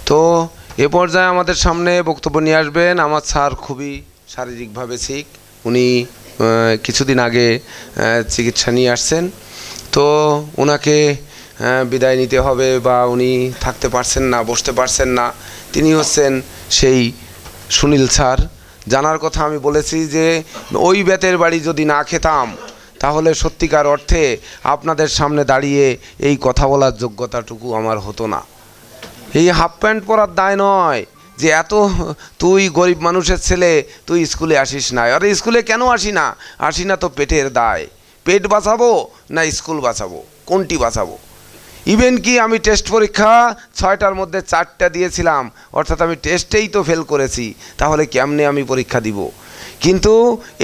তো এ পর্যায়ে আমাদের সামনে বক্তব্য নিয়ে আসবেন আমার স্যার, খুবই শারীরিকভাবে ঠিক। উনি কিছুদিন আগে চিকিৎসা নিয়ে আসছেন। তো ওনাকে বিদায় নিতে হবে, বা উনি থাকতে পারছেন না, বসতে পারছেন না। তিনি হচ্ছেন সেই সুনীল স্যার। জানার কথা আমি বলেছি যে ওই বেতের বাড়ি যদি না খেতাম তাহলে সত্যিকার অর্থে আপনাদের সামনে দাঁড়িয়ে এই কথা বলার যোগ্যতাটুকু আমার হতো না। এই হাফ প্যান্ট পরার দায় নয় যে এত তুই গরিব মানুষের ছেলে, তুই স্কুলে আসিস না। আরে স্কুলে কেন আসি না তো পেটের দায়। পেট বাঁচাবো না স্কুল বাঁচাবো, কোনটি বাঁচাবো? ইভেন কি আমি টেস্ট পরীক্ষা 6টার মধ্যে 4টা দিয়েছিলাম, অর্থাৎ আমি টেস্টেই তো ফেল করেছি, তাহলে কেমনে আমি পরীক্ষা দিব? কিন্তু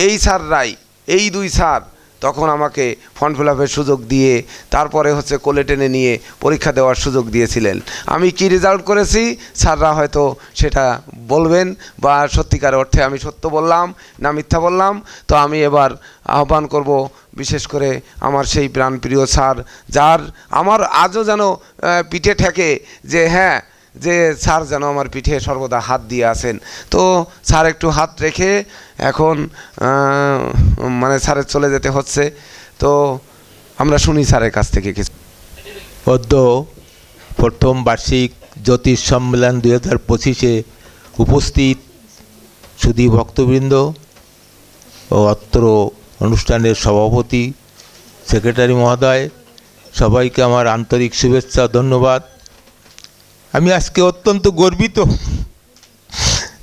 এই স্যাররাই, এই দুই স্যার তখন আমাকে ফর্ম ফিল আপের সুযোগ দিয়ে তারপরে হচ্ছে কোলে টেনে নিয়ে পরীক্ষা দেওয়ার সুযোগ দিয়েছিলেন। আমি কি রেজাল্ট করেছি স্যাররা হয়তো সেটা বলবেন, বা সত্যিকার অর্থে আমি সত্য বললাম না মিথ্যা বললাম। তো আমি এবার আহ্বান করব বিশেষ করে আমার সেই প্রাণপ্রিয় স্যার, যার আমার আজও যেন পিঠে ঠেকে যে হ্যাঁ, যে স্যার যেন আমার পিঠে সর্বদা হাত দিয়ে আছেন। তো স্যার একটু হাত রেখে এখন মানে স্যারের চলে যেতে হচ্ছে। তো আমরা শুনি স্যারের কাছ থেকে কিছু। পদ্ম প্রথম বার্ষিক জ্যোতিষ সম্মেলন 2025-এ উপস্থিত সুধী ভক্তবৃন্দ ও অত্র অনুষ্ঠানের সভাপতি, সেক্রেটারি মহোদয়, সবাইকে আমার আন্তরিক শুভেচ্ছা, ধন্যবাদ। আমি আজকে অত্যন্ত গর্বিত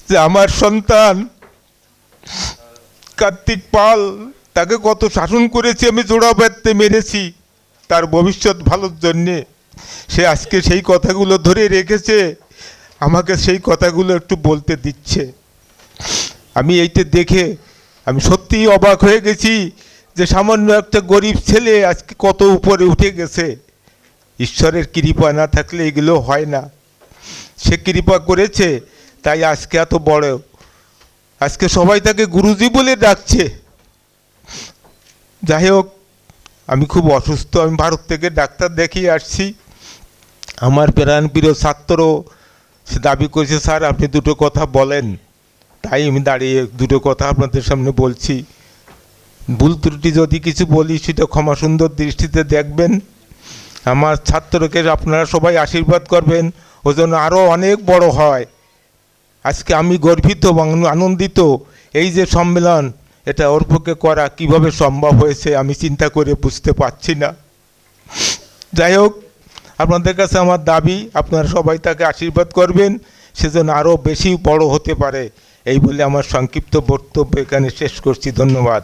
যে আমার সন্তান কার্তিক পাল, তাকে কত শাসন করেছি আমি, জোড়া বেঁধতে মেরেছি তার ভবিষ্যৎ ভালোর জন্যে। সে আজকে সেই কথাগুলো ধরে রেখেছে, আমাকে সেই কথাগুলো একটু বলতে দিচ্ছে। আমি এইটা দেখে আমি সত্যিই অবাক হয়ে গেছি যে সামান্য একটা গরিব ছেলে আজকে কত উপরে উঠে গেছে। ঈশ্বরের কৃপা না থাকলে এগুলো হয় না। সে কৃপা করেছে তাই আজকে এত বড়। আজকে সবাই তাকে গুরুজি বলে ডাকছে। যাই হোক, আমি খুব অসুস্থ, আমি ভারত থেকে ডাক্তার দেখিয়ে আসছি। আমার প্রাণপ্রিয় ছাত্র সে দাবি করেছে স্যার আপনি দুটো কথা বলেন, তাই আমি দাঁড়িয়ে দুটো কথা আপনাদের সামনে বলছি। ভুল ত্রুটি যদি কিছু বলি সেটা ক্ষমা সুন্দর দৃষ্টিতে দেখবেন। আমার ছাত্রকে আপনারা সবাই আশীর্বাদ করবেন, ও যেন আরও অনেক বড় হয়। আজকে আমি গর্বিত এবং আনন্দিত। এই যে সম্মেলন, এটা ওর পক্ষে করা কীভাবে সম্ভব হয়েছে আমি চিন্তা করে বুঝতে পারছি না। যাই হোক, আপনাদের কাছে আমার দাবি আপনারা সবাই তাকে আশীর্বাদ করবেন, সেজন্য আরও বেশি বড় হতে পারে। এই বলে আমার সংক্ষিপ্ত বক্তব্য এখানে শেষ করছি। ধন্যবাদ।